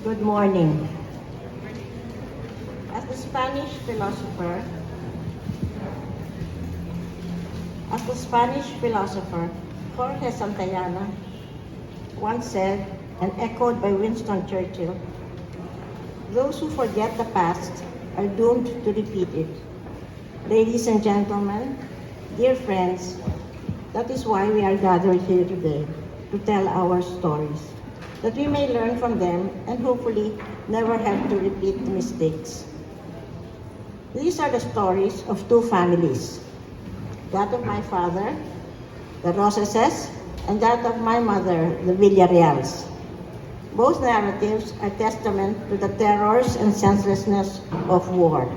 Good morning. As the Spanish philosopher, as the Spanish philosopher Jorge Santayana once said, and echoed by Winston Churchill, those who forget the past are doomed to repeat it. Ladies and gentlemen, dear friends, that is why we are gathered here today, to tell our stories, that we may learn from them and hopefully never have to repeat the mistakes. These are the stories of two families, that of my father, the Rosases, and that of my mother, the Villareals. Both narratives are testament to the terrors and senselessness of war.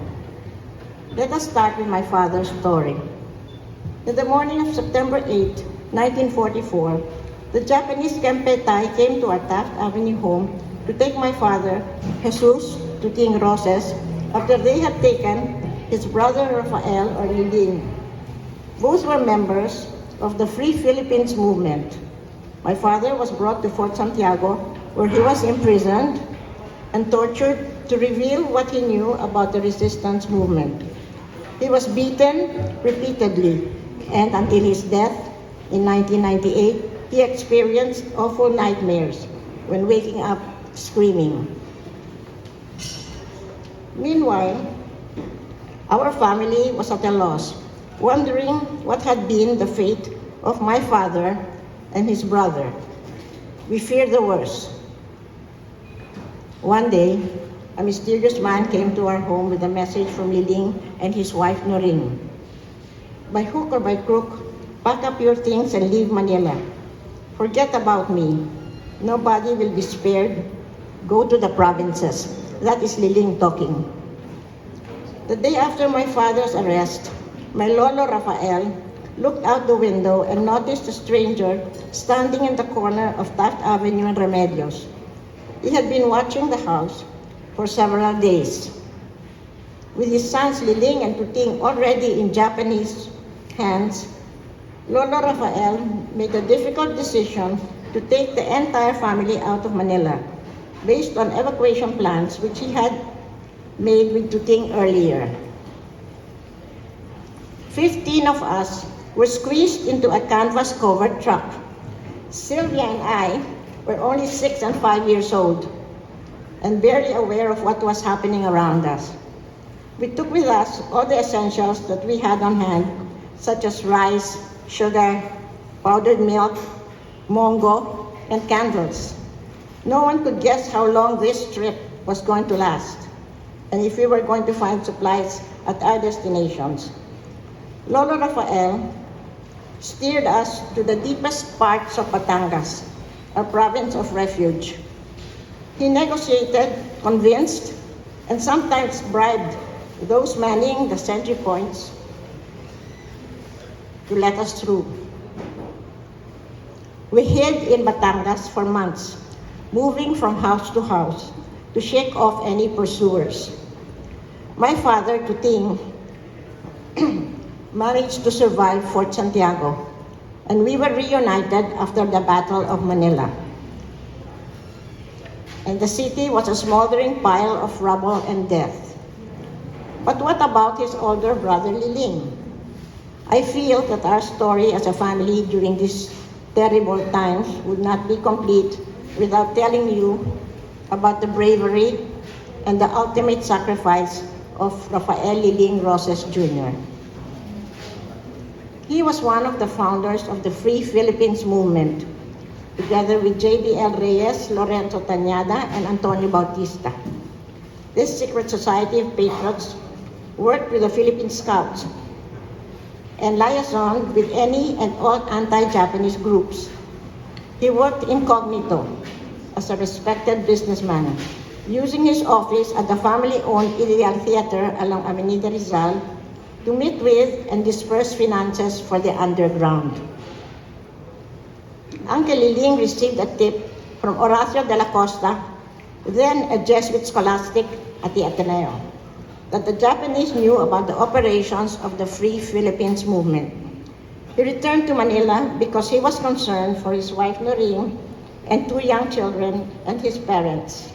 Let us start with my father's story. In the morning of September 8, 1944, the Japanese Kempeitai came to our Taft Avenue home to take my father, Jesus, to King Roses after they had taken his brother Rafael or Liling. Both were members of the Free Philippines movement. My father was brought to Fort Santiago, where he was imprisoned and tortured to reveal what he knew about the resistance movement. He was beaten repeatedly, and until his death in 1998, he experienced awful nightmares when waking up screaming. Meanwhile, our family was at a loss, wondering what had been the fate of my father and his brother. We feared the worst. One day, a mysterious man came to our home with a message from Liling and his wife Noring. By hook or by crook, pack up your things and leave Manila. Forget about me. Nobody will be spared. Go to the provinces. That is Liling talking. The day after my father's arrest, my lolo Rafael looked out the window and noticed a stranger standing in the corner of Taft Avenue and Remedios. He had been watching the house for several days. With his sons Liling and Tuting already in Japanese hands, Lolo Rafael made a difficult decision to take the entire family out of Manila, based on evacuation plans which he had made with Tuting earlier. 15 of us were squeezed into a canvas-covered truck. Sylvia and I were only 6 and 5 years old and barely aware of what was happening around us. We took with us all the essentials that we had on hand, such as rice, sugar, powdered milk, mongo, and candles. No one could guess how long this trip was going to last, and if we were going to find supplies at our destinations. Lolo Rafael steered us to the deepest parts of Batangas, our province of refuge. He negotiated, convinced, and sometimes bribed those manning the sentry points to let us through. We hid in Batangas for months, moving from house to house to shake off any pursuers. My father, Tuting, managed to survive Fort Santiago, and we were reunited after the Battle of Manila. And the city was a smoldering pile of rubble and death. But what about his older brother, Liling? I feel that our story as a family during these terrible times would not be complete without telling you about the bravery and the ultimate sacrifice of Rafael Liling Roses Jr. He was one of the founders of the Free Philippines movement, together with J.B.L. Reyes, Lorenzo Tañada, and Antonio Bautista. This secret society of patriots worked with the Philippine Scouts and liaisoned with any and all anti-Japanese groups. He worked incognito as a respected businessman, using his office at the family-owned Ideal Theater along Avenida Rizal to meet with and disperse finances for the underground. Uncle Liling received a tip from Horacio de la Costa, then a Jesuit scholastic at the Ateneo, that the Japanese knew about the operations of the Free Philippines movement. He returned to Manila because he was concerned for his wife Noring and 2 young children and his parents.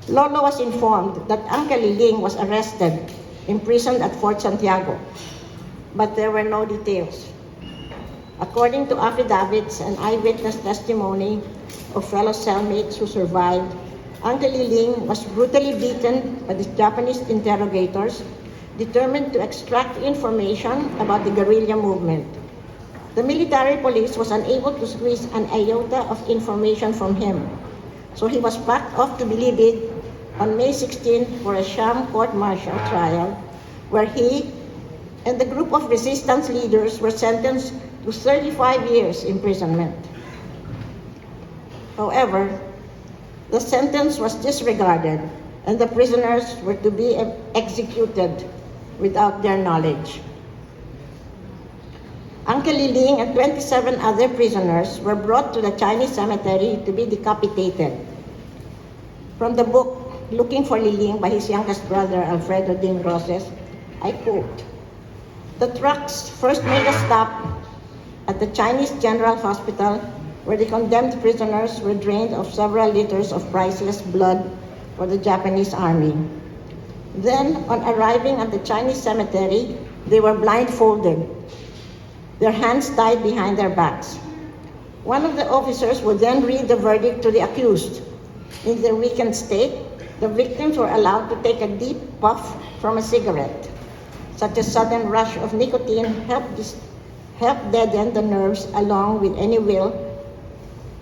Lolo was informed that Uncle Liling was arrested, imprisoned at Fort Santiago, but there were no details. According to affidavits and eyewitness testimony of fellow cellmates who survived, Uncle Liling was brutally beaten by the Japanese interrogators, determined to extract information about the guerrilla movement. The military police was unable to squeeze an iota of information from him, so he was packed off to Bilibid on May 16 for a sham court-martial trial, where he and the group of resistance leaders were sentenced to 35 years imprisonment. However, the sentence was disregarded and the prisoners were to be executed without their knowledge. Uncle Liling and 27 other prisoners were brought to the Chinese cemetery to be decapitated. From the book Looking for Liling by his youngest brother, Alfredo Din Roses, I quote, "The trucks first made a stop at the Chinese General Hospital, where the condemned prisoners were drained of several liters of priceless blood for the Japanese army. Then, on arriving at the Chinese cemetery, they were blindfolded, their hands tied behind their backs. One of the officers would then read the verdict to the accused. In their weakened state, the victims were allowed to take a deep puff from a cigarette. Such a sudden rush of nicotine helped deaden the nerves along with any will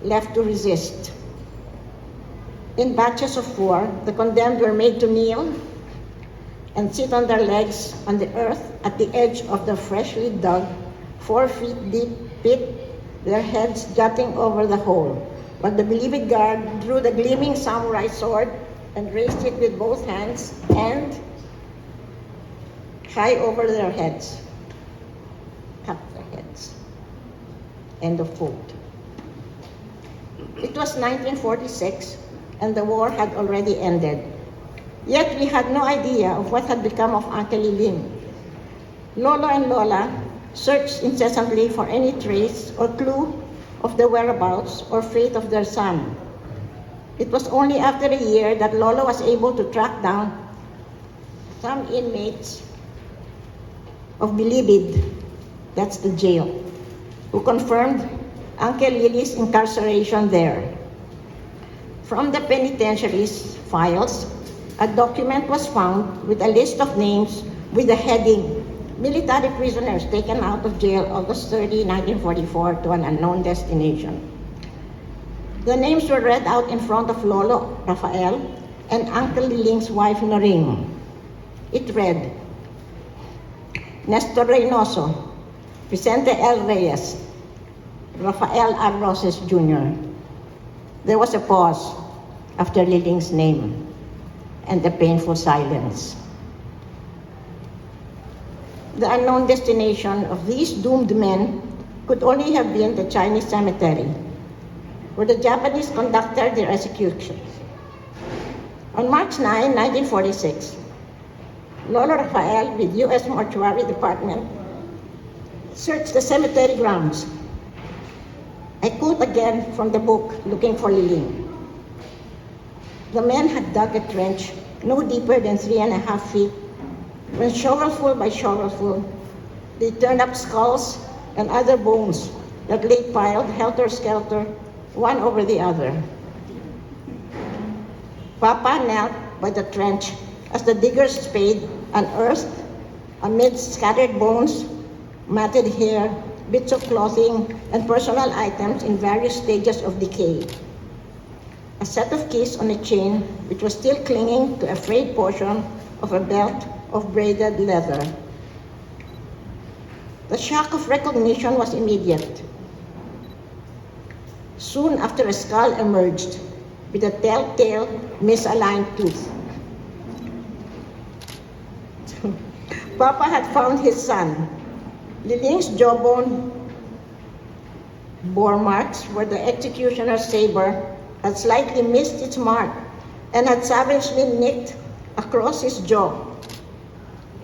left to resist. In batches of 4, the condemned were made to kneel and sit on their legs on the earth at the edge of the freshly dug 4 feet deep pit, their heads jutting over the hole, while the Bilibid guard drew the gleaming samurai sword and raised it with both hands and high over their heads. Cut their heads." End of quote. It was 1946 and the war had already ended. Yet we had no idea of what had become of Uncle Liling. Lolo and Lola searched incessantly for any trace or clue of the whereabouts or fate of their son. It was only after a year that Lolo was able to track down some inmates of Bilibid, that's the jail, who confirmed Uncle Lily's incarceration there. From the penitentiary's files, a document was found with a list of names with the heading, "Military prisoners taken out of jail August 30, 1944 to an unknown destination." The names were read out in front of Lolo Rafael and Uncle Liling's wife Noring. It read, "Nestor Reynoso, Vicente L. Reyes, Rafael R. Roses Jr." There was a pause after Liling's name and a painful silence. The unknown destination of these doomed men could only have been the Chinese cemetery, where the Japanese conducted their executions. On March 9, 1946, Lolo Rafael with U.S. Mortuary Department searched the cemetery grounds. I quote again from the book, Looking for Liling. "The men had dug a trench no deeper than 3.5 feet, when shovelful by shovelful, they turned up skulls and other bones that lay piled helter-skelter, one over the other. Papa knelt by the trench as the diggers spade unearthed, amidst scattered bones, matted hair, bits of clothing, and personal items in various stages of decay. A set of keys on a chain, which was still clinging to a frayed portion of a belt of braided leather. The shock of recognition was immediate. Soon after, a skull emerged with a telltale misaligned tooth. Papa had found his son. Liling's jawbone bore marks where the executioner's saber had slightly missed its mark and had savagely nicked across his jaw.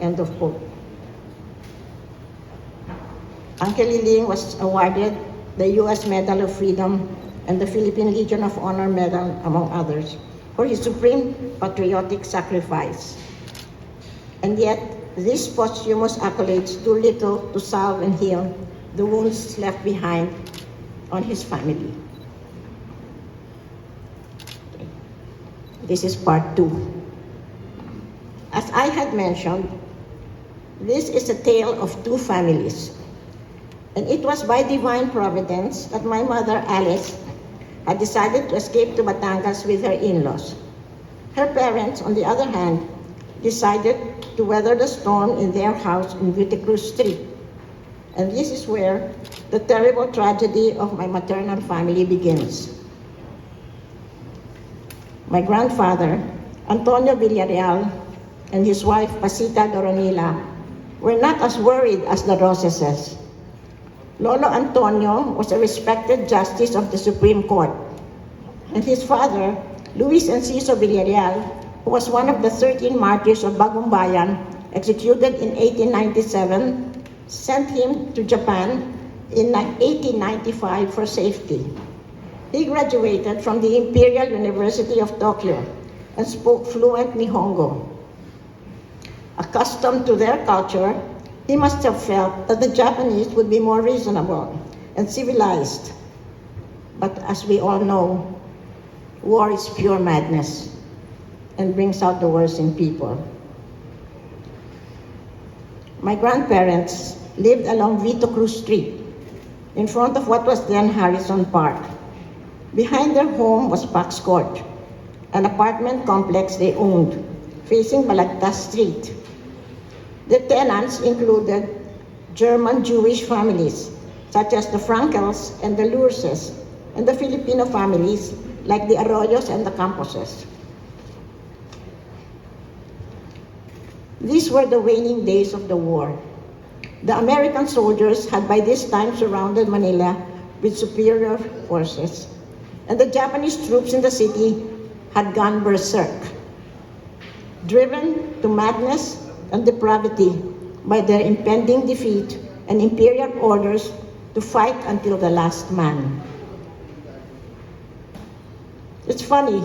End of quote. Uncle Liling was awarded the U.S. Medal of Freedom and the Philippine Legion of Honor Medal, among others, for his supreme patriotic sacrifice. And yet, these posthumous accolades do little to salve and heal the wounds left behind on his family. This is part 2. As I had mentioned, this is a tale of 2 families. And it was by divine providence that my mother, Alice, had decided to escape to Batangas with her in-laws. Her parents, on the other hand, decided to weather the storm in their house in Beauty Cruz Street. And this is where the terrible tragedy of my maternal family begins. My grandfather, Antonio Villarreal, and his wife, Pasita Doronila, were not as worried as the Roseses. Lolo Antonio was a respected justice of the Supreme Court, and his father, Luis Enciso Villarreal, who was one of the 13 martyrs of Bagong Bayan, executed in 1897, sent him to Japan in 1895 for safety. He graduated from the Imperial University of Tokyo and spoke fluent Nihongo. Accustomed to their culture, he must have felt that the Japanese would be more reasonable and civilized. But as we all know, war is pure madness and brings out the worst in people. My grandparents lived along Vito Cruz Street, in front of what was then Harrison Park. Behind their home was Pax Court, an apartment complex they owned, facing Balagtas Street. The tenants included German Jewish families, such as the Frankels and the Lourses, and the Filipino families, like the Arroyos and the Camposes. These were the waning days of the war. The American soldiers had by this time surrounded Manila with superior forces, and the Japanese troops in the city had gone berserk, driven to madness and depravity by their impending defeat and imperial orders to fight until the last man. It's funny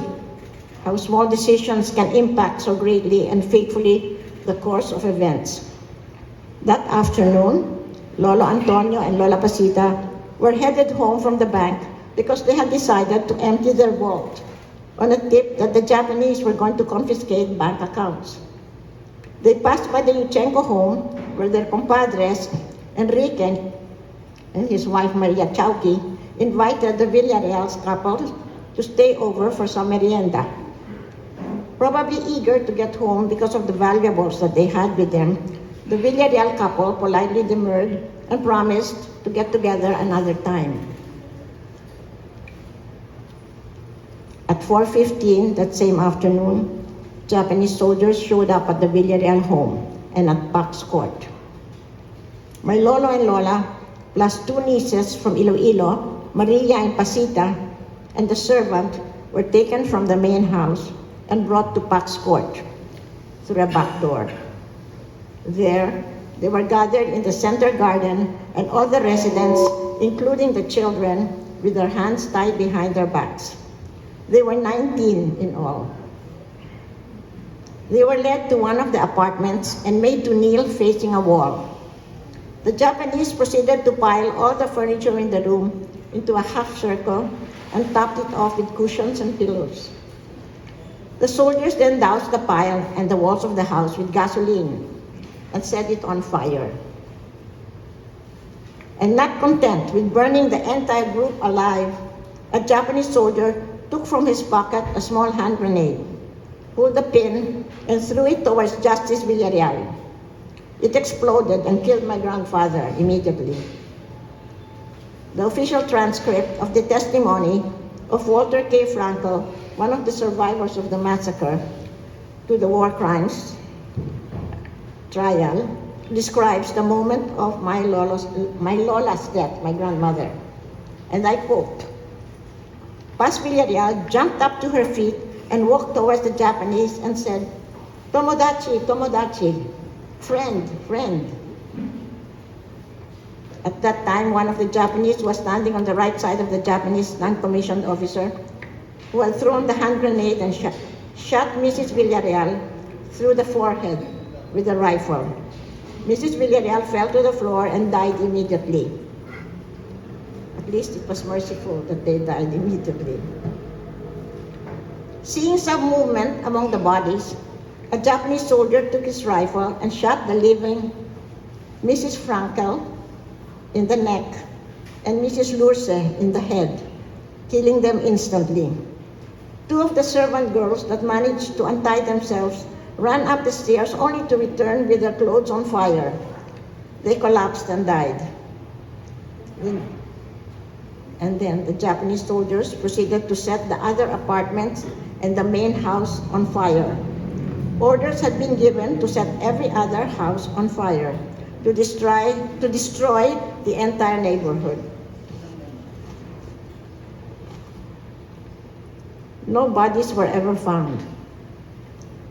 how small decisions can impact so greatly and fatefully the course of events. That afternoon, Lolo Antonio and Lola Pasita were headed home from the bank because they had decided to empty their vault on a tip that the Japanese were going to confiscate bank accounts. They passed by the Yuchenko home where their compadres, Enrique and his wife Maria Chauki, invited the Villarreal's couple to stay over for some merienda. Probably eager to get home because of the valuables that they had with them, the Villarreal couple politely demurred and promised to get together another time. At 4:15 that same afternoon, Japanese soldiers showed up at the Villarreal home and at Pax Court. My lolo and lola, plus 2 nieces from Iloilo, Maria and Pasita, and the servant were taken from the main house and brought to Pax Court through a back door. There, they were gathered in the center garden, and all the residents, including the children, with their hands tied behind their backs. They were 19 in all. They were led to one of the apartments and made to kneel facing a wall. The Japanese proceeded to pile all the furniture in the room into a half circle and topped it off with cushions and pillows. The soldiers then doused the pile and the walls of the house with gasoline and set it on fire. And not content with burning the entire group alive, a Japanese soldier took from his pocket a small hand grenade, pulled the pin, and threw it towards Justice Villarreal. It exploded and killed my grandfather immediately. The official transcript of the testimony of Walter K. Frankel, one of the survivors of the massacre to the war crimes trial, describes the moment of my lola's death, my grandmother. And I quote, Paz Villarreal jumped up to her feet and walked towards the Japanese and said, "Tomodachi, Tomodachi, friend, friend." At that time, one of the Japanese was standing on the right side of the Japanese non-commissioned officer who had thrown the hand grenade and shot Mrs. Villarreal through the forehead with a rifle. Mrs. Villarreal fell to the floor and died immediately. At least it was merciful that they died immediately. Seeing some movement among the bodies, a Japanese soldier took his rifle and shot the living Mrs. Frankel in the neck and Mrs. Lource in the head, killing them instantly. Two of the servant girls that managed to untie themselves ran up the stairs only to return with their clothes on fire. They collapsed and died. And then the Japanese soldiers proceeded to set the other apartments and the main house on fire. Orders had been given to set every other house on fire to destroy the entire neighborhood. No bodies were ever found.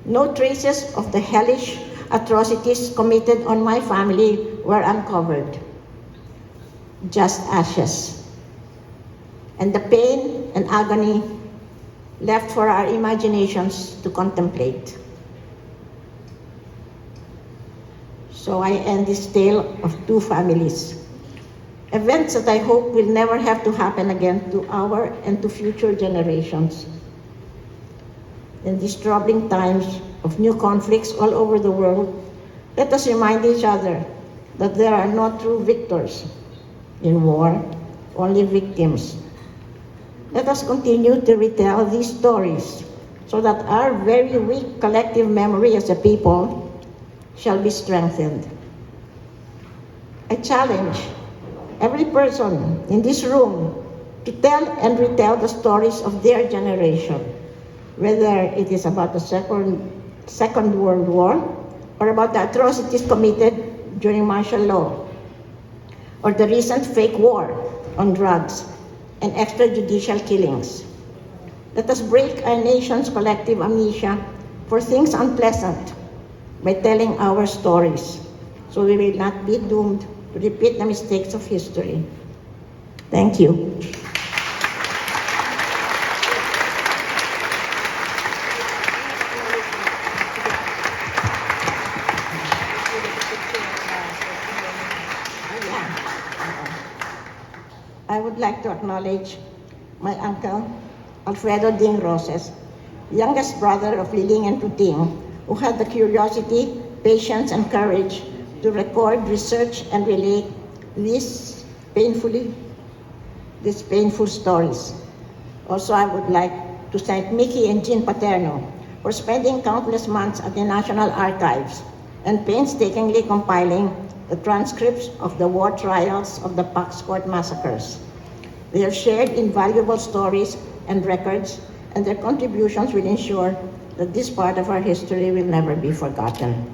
No traces of the hellish atrocities committed on my family were uncovered. Just ashes. And the pain and agony left for our imaginations to contemplate. So I end this tale of two families. Events that I hope will never have to happen again to our and to future generations. In these troubling times of new conflicts all over the world, let us remind each other that there are no true victors in war, only victims. Let us continue to retell these stories so that our very weak collective memory as a people shall be strengthened. I challenge every person in this room to tell and retell the stories of their generation, whether it is about the Second World War or about the atrocities committed during martial law, or the recent fake war on drugs and extrajudicial killings. Let us break our nation's collective amnesia for things unpleasant by telling our stories, so we will not be doomed to repeat the mistakes of history. Thank you. I would like to acknowledge my uncle, Alfredo Ding Roses, youngest brother of Liling and Tuting, who had the curiosity, patience, and courage to record, research, and relate these painful stories. Also, I would like to thank Mickey and Jean Paterno for spending countless months at the National Archives and painstakingly compiling the transcripts of the war trials of the Pax Court massacres. They have shared invaluable stories and records, and their contributions will ensure that this part of our history will never be forgotten.